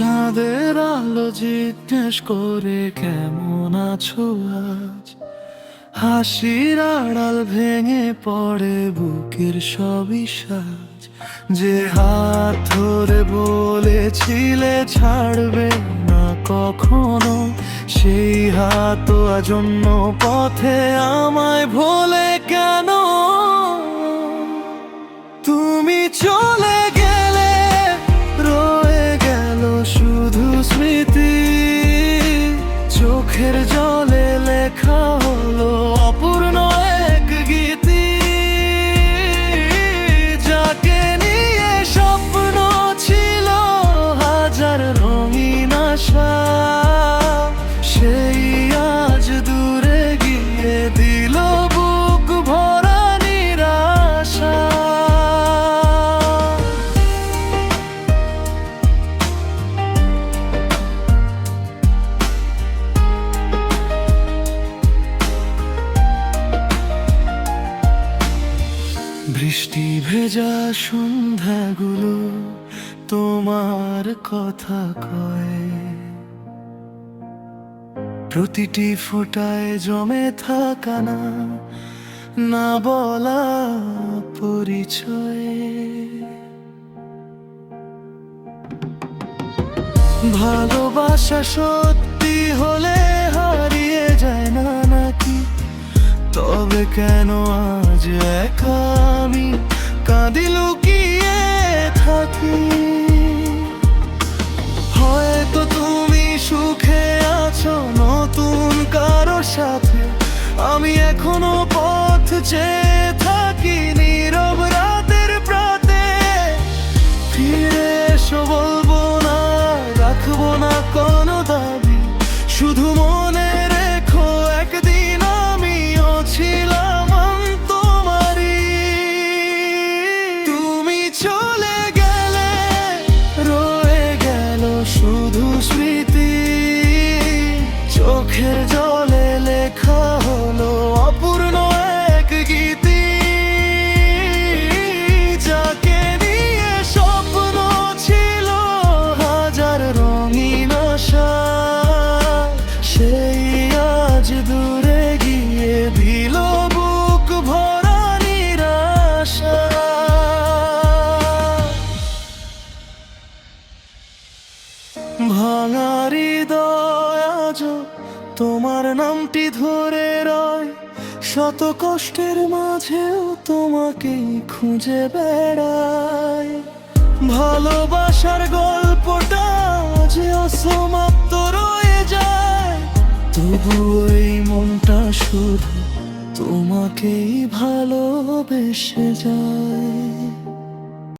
চাঁদের আলো জিজ্ঞেস করে কেমন আছো আজ। হাসির আড়াল ভেঙে পড়ে বুকের সবই সাজ। যে হাত ধরে বলেছিলে ছাড়বে না কখনো, সেই হাত আজ অন্য পথে আমায় ভোলে কেন। তুমি চলে গেলে রয়ে গেল শুধু স্মৃতি, চোখের জলে লেখা হলো অপূর্ণ এক গীতি। যাকে নিয়ে স্বপ্ন ছিল হাজার রঙিন আশা, সেই আজ দূরে গিয়ে দিল বুক ভরা নিরাশা। বৃষ্টি ভেজা সন্ধ্যাগুলো তোমার কথা কয়, প্রতিটি ফোঁটায় জমে থাকা না বলা পরিচয়। ভালোবাসা সত্যি হলে হারিয়ে যায় না নাকি? তবে কেন আজ একা আমি কাঁদি লুকিয়ে থাকি? হয়তো তুমি সুখে আছো নতুন কারো সাথে, আমি এখনো পথ চেয়ে থাকি নীরব রাতের প্রাতে। ফিরে এসো বলবো না, রাখবো না কোনো দাবি, শুধু মনে রেখো একদিন আমিও ছিলাম তোমারই। তুমি চলে গেলে রয়ে গেল শুধু স্মৃতি, চোখের জলে লেখা হলো অপূর্ণ এক গীতি। যাকে নিয়ে স্বপ্ন ছিল হাজার রঙিন আশা, সেই আজ দূরে গিয়ে দিল বুক ভরা নিরাশা। ভাঙা হৃদয় আজও তোমার নামটি ধরে রয়, শত কষ্টের মাঝেও তোমাকেই খুঁজে বেড়ায়। ভালোবাসার গল্পটা যে অসমাপ্ত রয়ে যায়, তবু এই মনটা শুধু তোমাকেই ভালোবেসে যায়।